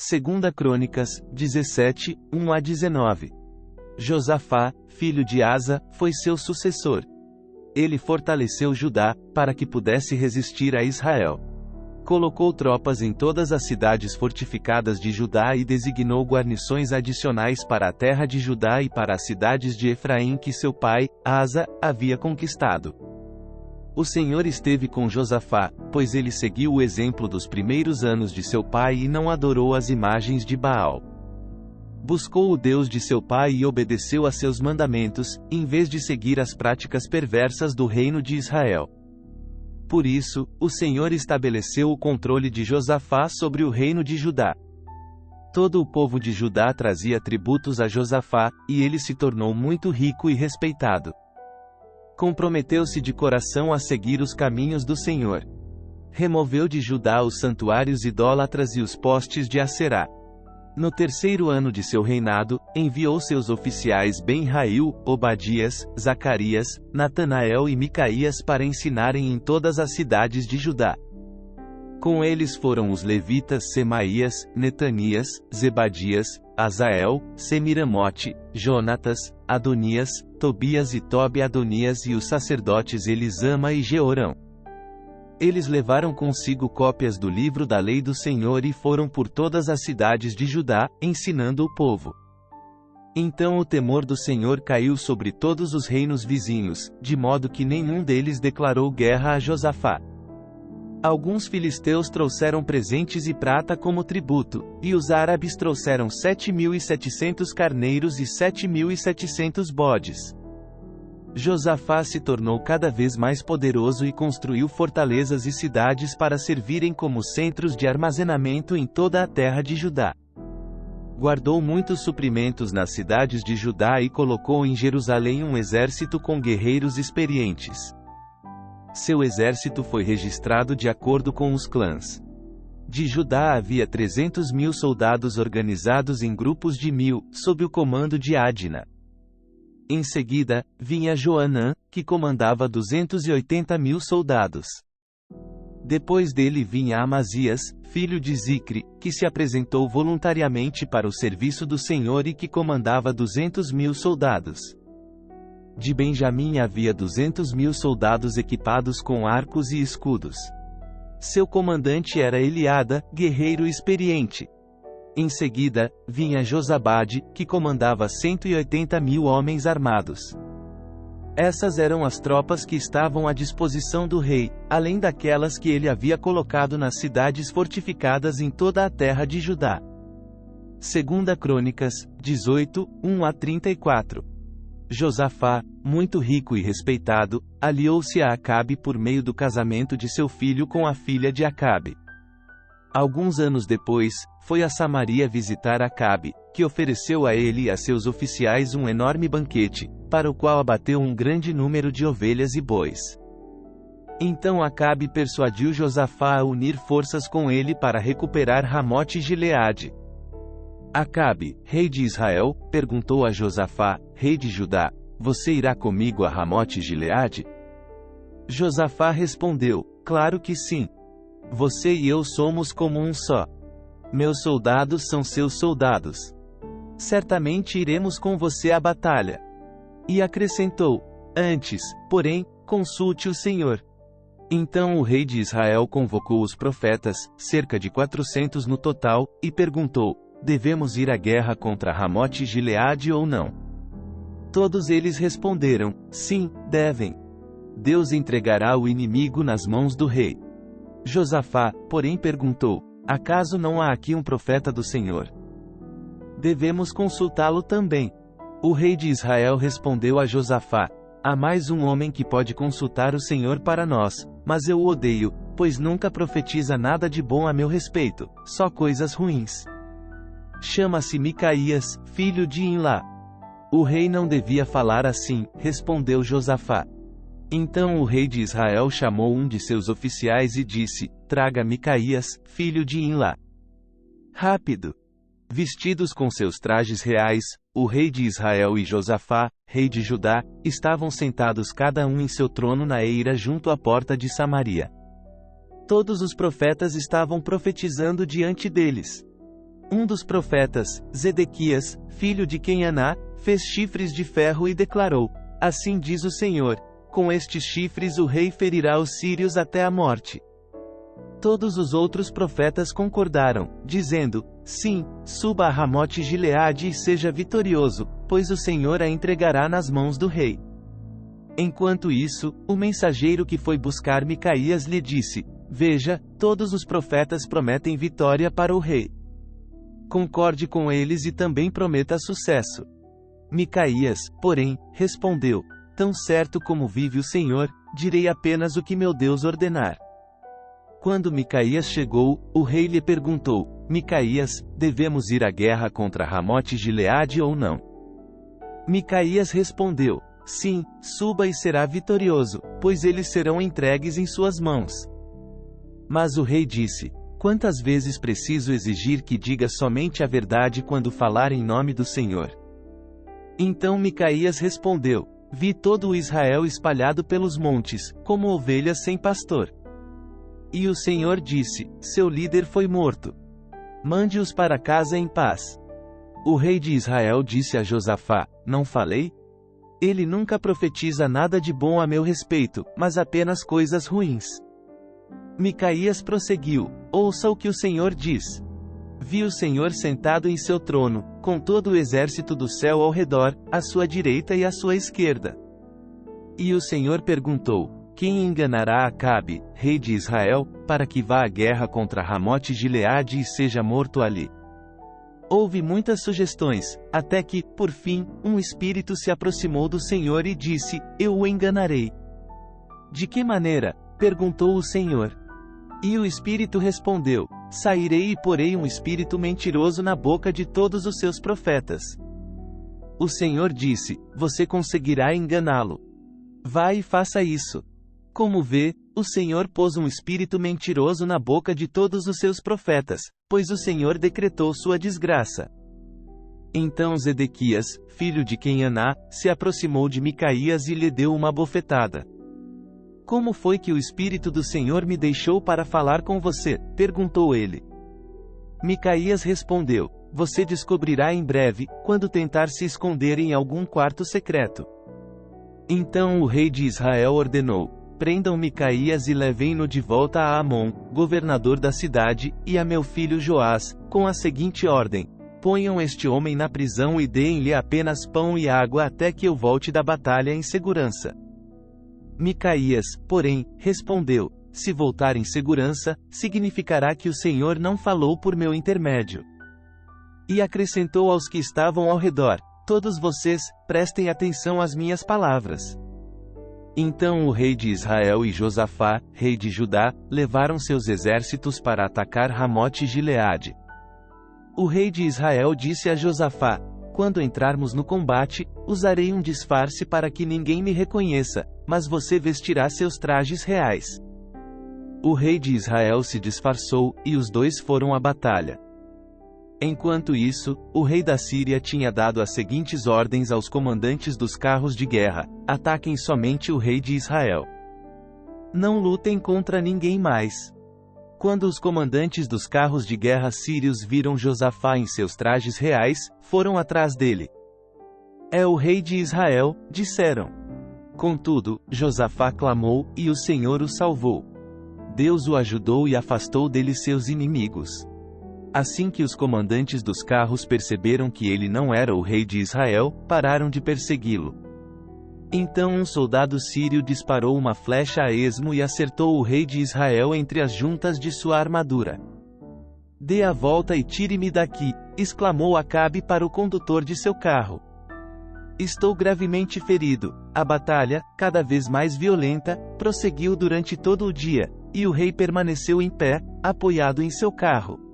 Segunda Crônicas, 17, 1 a 19. Josafá, filho de Asa, foi seu sucessor. Ele fortaleceu Judá, para que pudesse resistir a Israel. Colocou tropas em todas as cidades fortificadas de Judá e designou guarnições adicionais para a terra de Judá e para as cidades de Efraim que seu pai, Asa, havia conquistado. O Senhor esteve com Josafá, pois ele seguiu o exemplo dos primeiros anos de seu pai e não adorou as imagens de Baal. Buscou o Deus de seu pai e obedeceu a seus mandamentos, em vez de seguir as práticas perversas do reino de Israel. Por isso, o Senhor estabeleceu o controle de Josafá sobre o reino de Judá. Todo o povo de Judá trazia tributos a Josafá, e ele se tornou muito rico e respeitado. Comprometeu-se de coração a seguir os caminhos do Senhor. Removeu de Judá os santuários idólatras e os postes de Aserá. No terceiro ano de seu reinado, enviou seus oficiais Ben-Rail, Obadias, Zacarias, Natanael e Micaías para ensinarem em todas as cidades de Judá. Com eles foram os levitas Semaías, Netanias, Zebadias, Azael, Semiramote, Jonatas, Adonias, Tobias e Tobi-Adonias e os sacerdotes Elisama e Jeorão. Eles levaram consigo cópias do livro da lei do Senhor e foram por todas as cidades de Judá, ensinando o povo. Então o temor do Senhor caiu sobre todos os reinos vizinhos, de modo que nenhum deles declarou guerra a Josafá. Alguns filisteus trouxeram presentes e prata como tributo, e os árabes trouxeram 7.700 carneiros e 7.700 bodes. Josafá se tornou cada vez mais poderoso e construiu fortalezas e cidades para servirem como centros de armazenamento em toda a terra de Judá. Guardou muitos suprimentos nas cidades de Judá e colocou em Jerusalém um exército com guerreiros experientes. Seu exército foi registrado de acordo com os clãs. De Judá havia 300.000 soldados organizados em grupos de 1.000, sob o comando de Adna. Em seguida, vinha Joanã, que comandava 280.000 soldados. Depois dele vinha Amazias, filho de Zicre, que se apresentou voluntariamente para o serviço do Senhor e que comandava 200.000 soldados. De Benjamim havia 200.000 soldados equipados com arcos e escudos. Seu comandante era Eliada, guerreiro experiente. Em seguida, vinha Josabade, que comandava 180.000 homens armados. Essas eram as tropas que estavam à disposição do rei, além daquelas que ele havia colocado nas cidades fortificadas em toda a terra de Judá. Segunda Crônicas, 18, 1 a 34. Josafá, muito rico e respeitado, aliou-se a Acabe por meio do casamento de seu filho com a filha de Acabe. Alguns anos depois, foi a Samaria visitar Acabe, que ofereceu a ele e a seus oficiais um enorme banquete, para o qual abateu um grande número de ovelhas e bois. Então Acabe persuadiu Josafá a unir forças com ele para recuperar Ramote-Gileade. Acabe, rei de Israel, perguntou a Josafá, rei de Judá: você irá comigo a Ramote-Gileade? Josafá respondeu: claro que sim. Você e eu somos como um só. Meus soldados são seus soldados. Certamente iremos com você à batalha. E acrescentou: antes, porém, consulte o Senhor. Então o rei de Israel convocou os profetas, cerca de 400 no total, e perguntou: devemos ir à guerra contra Ramote-Gileade ou não? Todos eles responderam: sim, devem. Deus entregará o inimigo nas mãos do rei. Josafá, porém, perguntou: acaso não há aqui um profeta do Senhor? Devemos consultá-lo também. O rei de Israel respondeu a Josafá: há mais um homem que pode consultar o Senhor para nós, mas eu o odeio, pois nunca profetiza nada de bom a meu respeito, só coisas ruins. Chama-se Micaías, filho de Imlá. O rei não devia falar assim, respondeu Josafá. Então o rei de Israel chamou um de seus oficiais e disse: traga Micaías, filho de Imlá. Rápido! Vestidos com seus trajes reais, o rei de Israel e Josafá, rei de Judá, estavam sentados cada um em seu trono na eira junto à porta de Samaria. Todos os profetas estavam profetizando diante deles. Um dos profetas, Zedequias, filho de Quenaná, fez chifres de ferro e declarou: Assim diz o Senhor: com estes chifres o rei ferirá os sírios até a morte. Todos os outros profetas concordaram, dizendo: Sim, suba a Ramote Gileade e seja vitorioso, pois o Senhor a entregará nas mãos do rei. Enquanto isso, o mensageiro que foi buscar Micaías lhe disse: Veja, todos os profetas prometem vitória para o rei. Concorde com eles e também prometa sucesso. Micaías, porém, respondeu: Tão certo como vive o Senhor, direi apenas o que meu Deus ordenar. Quando Micaías chegou, o rei lhe perguntou: Micaías, devemos ir à guerra contra Ramote Gileade ou não? Micaías respondeu: Sim, suba e será vitorioso, pois eles serão entregues em suas mãos. Mas o rei disse: Quantas vezes preciso exigir que diga somente a verdade quando falar em nome do Senhor? Então Micaías respondeu: Vi todo o Israel espalhado pelos montes, como ovelhas sem pastor. E o Senhor disse: Seu líder foi morto. Mande-os para casa em paz. O rei de Israel disse a Josafá: Não falei? Ele nunca profetiza nada de bom a meu respeito, mas apenas coisas ruins. Micaías prosseguiu: Ouça o que o Senhor diz. Vi o Senhor sentado em seu trono, com todo o exército do céu ao redor, à sua direita e à sua esquerda. E o Senhor perguntou: Quem enganará Acabe, rei de Israel, para que vá à guerra contra Ramote Gileade e seja morto ali? Houve muitas sugestões, até que, por fim, um espírito se aproximou do Senhor e disse: Eu o enganarei. De que maneira? Perguntou o Senhor. E o espírito respondeu: Sairei e porei um espírito mentiroso na boca de todos os seus profetas. O Senhor disse: Você conseguirá enganá-lo. Vá e faça isso. Como vê, o Senhor pôs um espírito mentiroso na boca de todos os seus profetas, pois o Senhor decretou sua desgraça. Então Zedequias, filho de Quenaná, se aproximou de Micaías e lhe deu uma bofetada. Como foi que o Espírito do Senhor me deixou para falar com você? Perguntou ele. Micaías respondeu: Você descobrirá em breve, quando tentar se esconder em algum quarto secreto. Então o rei de Israel ordenou: Prendam Micaías e levem-no de volta a Amon, governador da cidade, e a meu filho Joás, com a seguinte ordem: Ponham este homem na prisão e deem-lhe apenas pão e água até que eu volte da batalha em segurança. Micaías, porém, respondeu: Se voltar em segurança, significará que o Senhor não falou por meu intermédio. E acrescentou aos que estavam ao redor: Todos vocês, prestem atenção às minhas palavras. Então o rei de Israel e Josafá, rei de Judá, levaram seus exércitos para atacar Ramote Gileade. O rei de Israel disse a Josafá: Quando entrarmos no combate, usarei um disfarce para que ninguém me reconheça, mas você vestirá seus trajes reais. O rei de Israel se disfarçou, e os dois foram à batalha. Enquanto isso, o rei da Síria tinha dado as seguintes ordens aos comandantes dos carros de guerra: Ataquem somente o rei de Israel. Não lutem contra ninguém mais. Quando os comandantes dos carros de guerra sírios viram Josafá em seus trajes reais, foram atrás dele. É o rei de Israel, disseram. Contudo, Josafá clamou, e o Senhor o salvou. Deus o ajudou e afastou dele seus inimigos. Assim que os comandantes dos carros perceberam que ele não era o rei de Israel, pararam de persegui-lo. Então um soldado sírio disparou uma flecha a esmo e acertou o rei de Israel entre as juntas de sua armadura. Dê a volta e tire-me daqui, exclamou Acabe para o condutor de seu carro. Estou gravemente ferido. A batalha, cada vez mais violenta, prosseguiu durante todo o dia, e o rei permaneceu em pé, apoiado em seu carro.